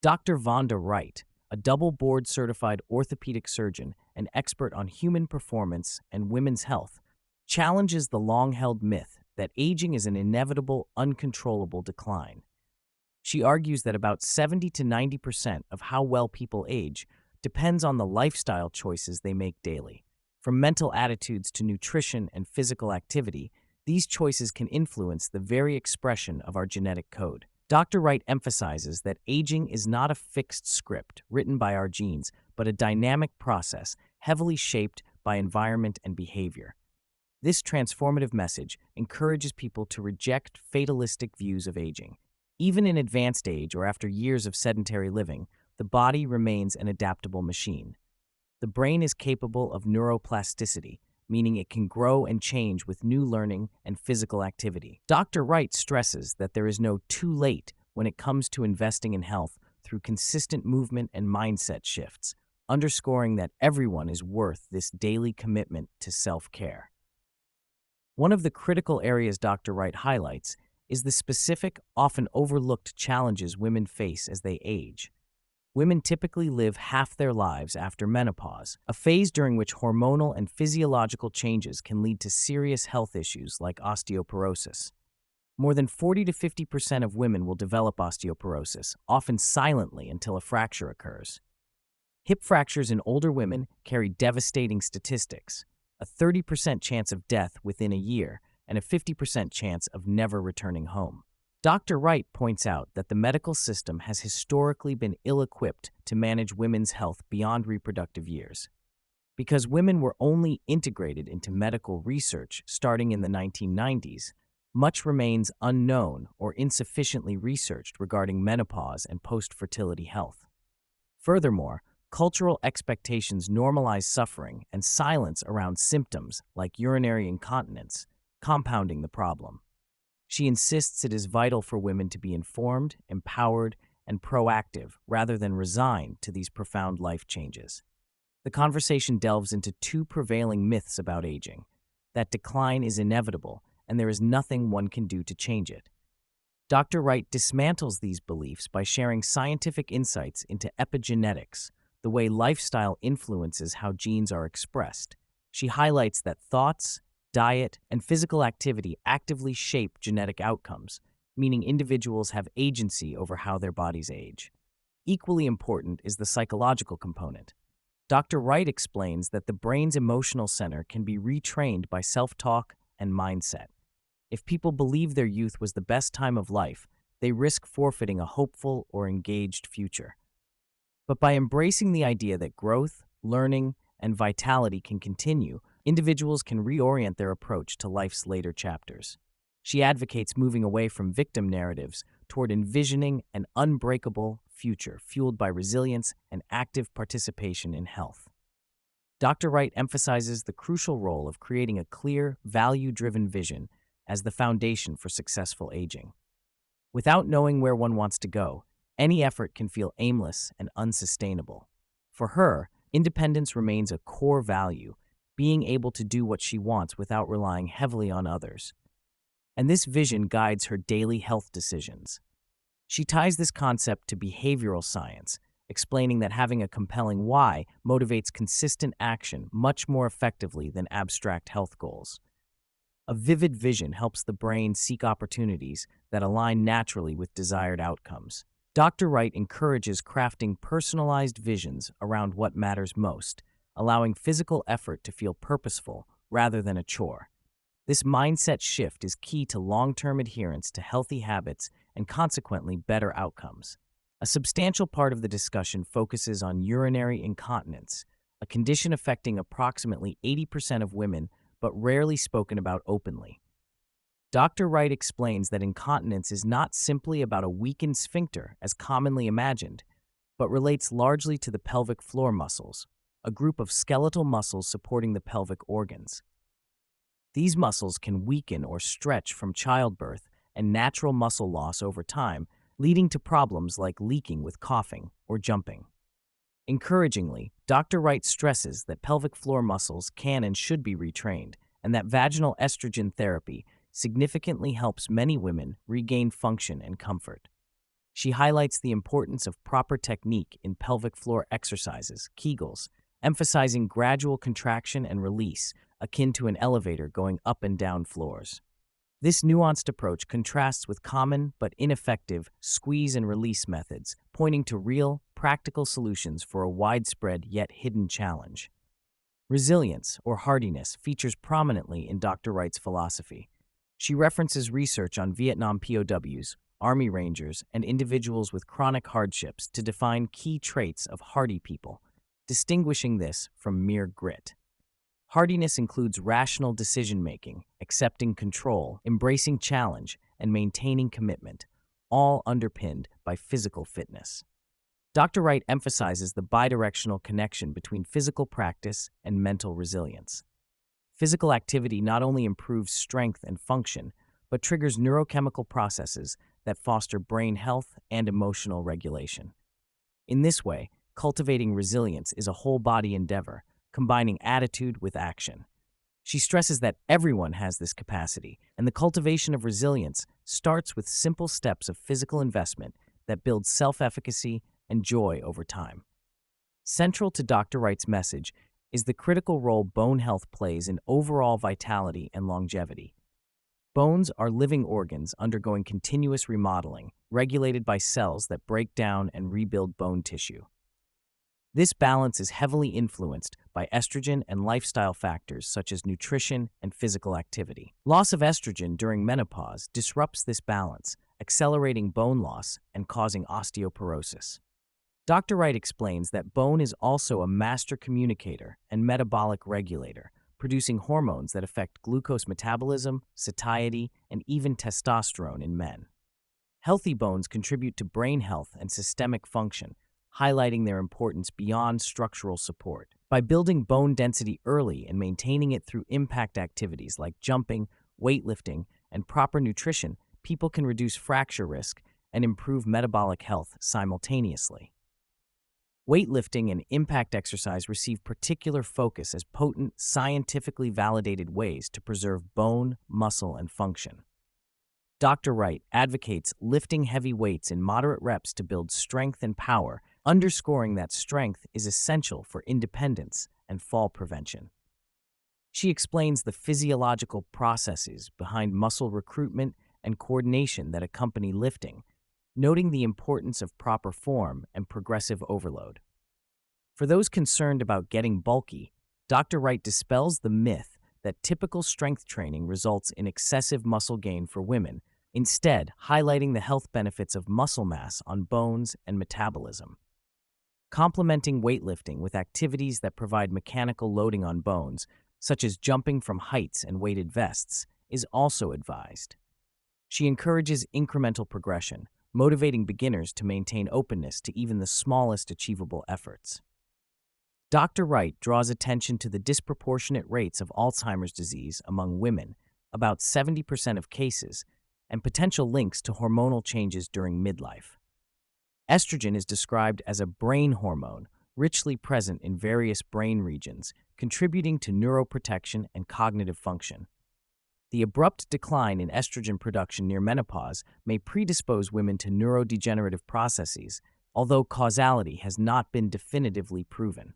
Dr. Vonda Wright, a double board-certified orthopedic surgeon and expert on human performance and women's health, challenges the long-held myth that aging is an inevitable, uncontrollable decline. She argues that about 70 to 90% of how well people age depends on the lifestyle choices they make daily. From mental attitudes to nutrition and physical activity, these choices can influence the very expression of our genetic code. Dr. Wright emphasizes that aging is not a fixed script written by our genes, but a dynamic process heavily shaped by environment and behavior. This transformative message encourages people to reject fatalistic views of aging. Even in advanced age or after years of sedentary living, the body remains an adaptable machine. The brain is capable of neuroplasticity, meaning it can grow and change with new learning and physical activity. Dr. Wright stresses that there is no too late when it comes to investing in health through consistent movement and mindset shifts, underscoring that everyone is worth this daily commitment to self-care. One of the critical areas Dr. Wright highlights is the specific, often overlooked challenges women face as they age. Women typically live half their lives after menopause, a phase during which hormonal and physiological changes can lead to serious health issues like osteoporosis. More than 40 to 50% of women will develop osteoporosis, often silently until a fracture occurs. Hip fractures in older women carry devastating statistics, a 30% chance of death within a year and a 50% chance of never returning home. Dr. Wright points out that the medical system has historically been ill-equipped to manage women's health beyond reproductive years. Because women were only integrated into medical research starting in the 1990s, much remains unknown or insufficiently researched regarding menopause and post-fertility health. Furthermore, cultural expectations normalize suffering and silence around symptoms like urinary incontinence, compounding the problem. She insists it is vital for women to be informed, empowered, and proactive rather than resigned to these profound life changes. The conversation delves into two prevailing myths about aging: that decline is inevitable and there is nothing one can do to change it. Dr. Wright dismantles these beliefs by sharing scientific insights into epigenetics, the way lifestyle influences how genes are expressed. She highlights that thoughts, diet, and physical activity actively shape genetic outcomes, meaning individuals have agency over how their bodies age. Equally important is the psychological component. Dr. Wright explains that the brain's emotional center can be retrained by self-talk and mindset. If people believe their youth was the best time of life, they risk forfeiting a hopeful or engaged future. But by embracing the idea that growth, learning, and vitality can continue, individuals can reorient their approach to life's later chapters. She advocates moving away from victim narratives toward envisioning an unbreakable future fueled by resilience and active participation in health. Dr. Wright emphasizes the crucial role of creating a clear, value-driven vision as the foundation for successful aging. Without knowing where one wants to go, any effort can feel aimless and unsustainable. For her, independence remains a core value, being able to do what she wants without relying heavily on others. And this vision guides her daily health decisions. She ties this concept to behavioral science, explaining that having a compelling why motivates consistent action much more effectively than abstract health goals. A vivid vision helps the brain seek opportunities that align naturally with desired outcomes. Dr. Wright encourages crafting personalized visions around what matters most, allowing physical effort to feel purposeful rather than a chore. This mindset shift is key to long-term adherence to healthy habits and consequently better outcomes. A substantial part of the discussion focuses on urinary incontinence, a condition affecting approximately 80% of women but rarely spoken about openly. Dr. Wright explains that incontinence is not simply about a weakened sphincter as commonly imagined, but relates largely to the pelvic floor muscles, a group of skeletal muscles supporting the pelvic organs. These muscles can weaken or stretch from childbirth and natural muscle loss over time, leading to problems like leaking with coughing or jumping. Encouragingly, Dr. Wright stresses that pelvic floor muscles can and should be retrained, and that vaginal estrogen therapy significantly helps many women regain function and comfort. She highlights the importance of proper technique in pelvic floor exercises, Kegels, emphasizing gradual contraction and release, akin to an elevator going up and down floors. This nuanced approach contrasts with common but ineffective squeeze and release methods, pointing to real, practical solutions for a widespread yet hidden challenge. Resilience, or hardiness, features prominently in Dr. Wright's philosophy. She references research on Vietnam POWs, Army Rangers, and individuals with chronic hardships to define key traits of hardy people, distinguishing this from mere grit. Hardiness includes rational decision-making, accepting control, embracing challenge, and maintaining commitment, all underpinned by physical fitness. Dr. Wright emphasizes the bidirectional connection between physical practice and mental resilience. Physical activity not only improves strength and function, but triggers neurochemical processes that foster brain health and emotional regulation. In this way, cultivating resilience is a whole-body endeavor, combining attitude with action. She stresses that everyone has this capacity, and the cultivation of resilience starts with simple steps of physical investment that build self-efficacy and joy over time. Central to Dr. Wright's message is the critical role bone health plays in overall vitality and longevity. Bones are living organs undergoing continuous remodeling, regulated by cells that break down and rebuild bone tissue. This balance is heavily influenced by estrogen and lifestyle factors such as nutrition and physical activity. Loss of estrogen during menopause disrupts this balance, accelerating bone loss and causing osteoporosis. Dr. Wright explains that bone is also a master communicator and metabolic regulator, producing hormones that affect glucose metabolism, satiety, and even testosterone in men. Healthy bones contribute to brain health and systemic function, highlighting their importance beyond structural support. By building bone density early and maintaining it through impact activities like jumping, weightlifting, and proper nutrition, people can reduce fracture risk and improve metabolic health simultaneously. Weightlifting and impact exercise receive particular focus as potent, scientifically validated ways to preserve bone, muscle, and function. Dr. Wright advocates lifting heavy weights in moderate reps to build strength and power, underscoring that strength is essential for independence and fall prevention. She explains the physiological processes behind muscle recruitment and coordination that accompany lifting, noting the importance of proper form and progressive overload. For those concerned about getting bulky, Dr. Wright dispels the myth that typical strength training results in excessive muscle gain for women, instead highlighting the health benefits of muscle mass on bones and metabolism. Complementing weightlifting with activities that provide mechanical loading on bones, such as jumping from heights and weighted vests, is also advised. She encourages incremental progression, motivating beginners to maintain openness to even the smallest achievable efforts. Dr. Wright draws attention to the disproportionate rates of Alzheimer's disease among women, about 70% of cases, and potential links to hormonal changes during midlife. Estrogen is described as a brain hormone, richly present in various brain regions, contributing to neuroprotection and cognitive function. The abrupt decline in estrogen production near menopause may predispose women to neurodegenerative processes, although causality has not been definitively proven.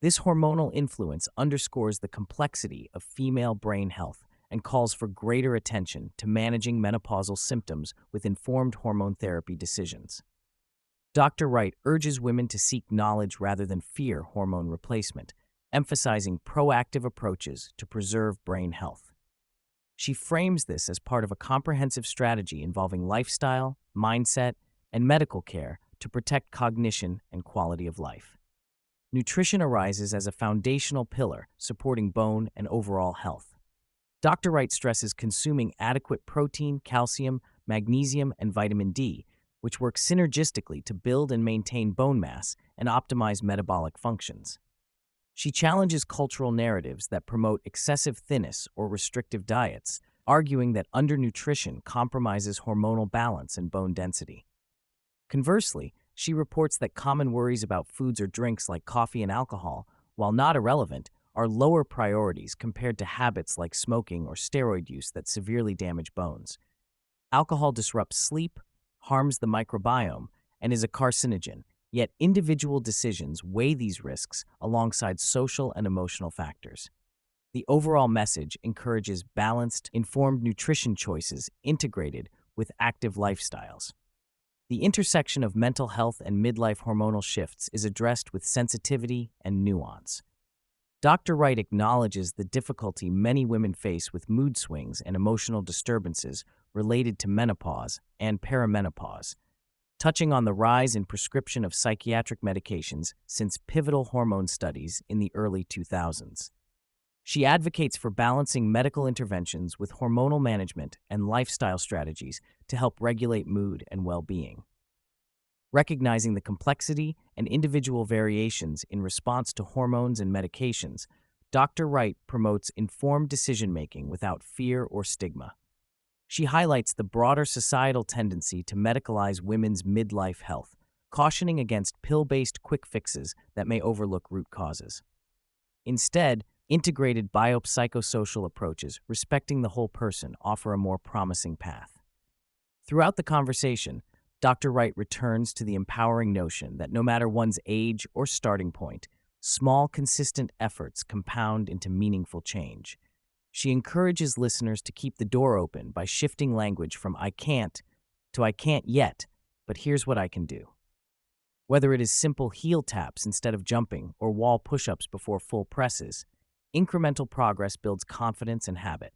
This hormonal influence underscores the complexity of female brain health and calls for greater attention to managing menopausal symptoms with informed hormone therapy decisions. Dr. Wright urges women to seek knowledge rather than fear hormone replacement, emphasizing proactive approaches to preserve brain health. She frames this as part of a comprehensive strategy involving lifestyle, mindset, and medical care to protect cognition and quality of life. Nutrition arises as a foundational pillar supporting bone and overall health. Dr. Wright stresses consuming adequate protein, calcium, magnesium, and vitamin D, which work synergistically to build and maintain bone mass and optimize metabolic functions. She challenges cultural narratives that promote excessive thinness or restrictive diets, arguing that undernutrition compromises hormonal balance and bone density. Conversely, she reports that common worries about foods or drinks like coffee and alcohol, while not irrelevant, are lower priorities compared to habits like smoking or steroid use that severely damage bones. Alcohol disrupts sleep, harms the microbiome, and is a carcinogen, yet individual decisions weigh these risks alongside social and emotional factors. The overall message encourages balanced, informed nutrition choices integrated with active lifestyles. The intersection of mental health and midlife hormonal shifts is addressed with sensitivity and nuance. Dr. Wright acknowledges the difficulty many women face with mood swings and emotional disturbances related to menopause and perimenopause, touching on the rise in prescription of psychiatric medications since pivotal hormone studies in the early 2000s. She advocates for balancing medical interventions with hormonal management and lifestyle strategies to help regulate mood and well-being. Recognizing the complexity and individual variations in response to hormones and medications, Dr. Wright promotes informed decision-making without fear or stigma. She highlights the broader societal tendency to medicalize women's midlife health, cautioning against pill-based quick fixes that may overlook root causes. Instead, integrated biopsychosocial approaches respecting the whole person offer a more promising path. Throughout the conversation, Dr. Wright returns to the empowering notion that no matter one's age or starting point, small, consistent efforts compound into meaningful change. She encourages listeners to keep the door open by shifting language from "I can't" to "I can't yet, but here's what I can do." Whether it is simple heel taps instead of jumping or wall push-ups before full presses, incremental progress builds confidence and habit.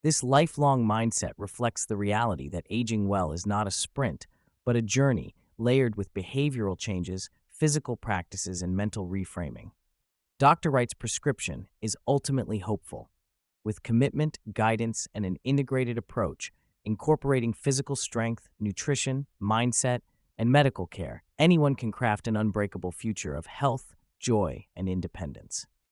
This lifelong mindset reflects the reality that aging well is not a sprint, but a journey layered with behavioral changes, physical practices, and mental reframing. Dr. Wright's prescription is ultimately hopeful. With commitment, guidance, and an integrated approach, incorporating physical strength, nutrition, mindset, and medical care, anyone can craft an unbreakable future of health, joy, and independence.